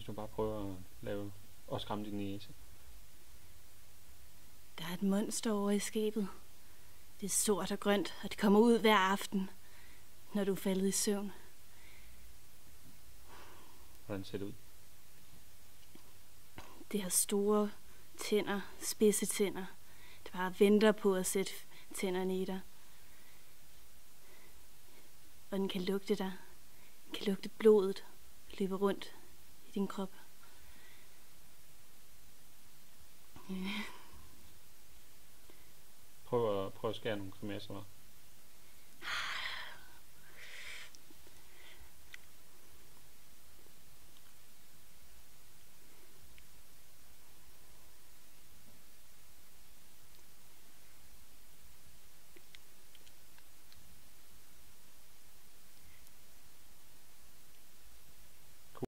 Hvis du bare prøver at skræmme din næse. Der er et monster over i skabet. Det er sort og grønt, og det kommer ud hver aften, når du er faldet i søvn. Hvordan ser det ud? Det har store tænder, spidse tænder. Det bare venter på at sætte tænderne i dig. Og den kan lugte dig. Den kan lugte blodet, løber rundt i din krop. Prøv at skære nogle grimasser.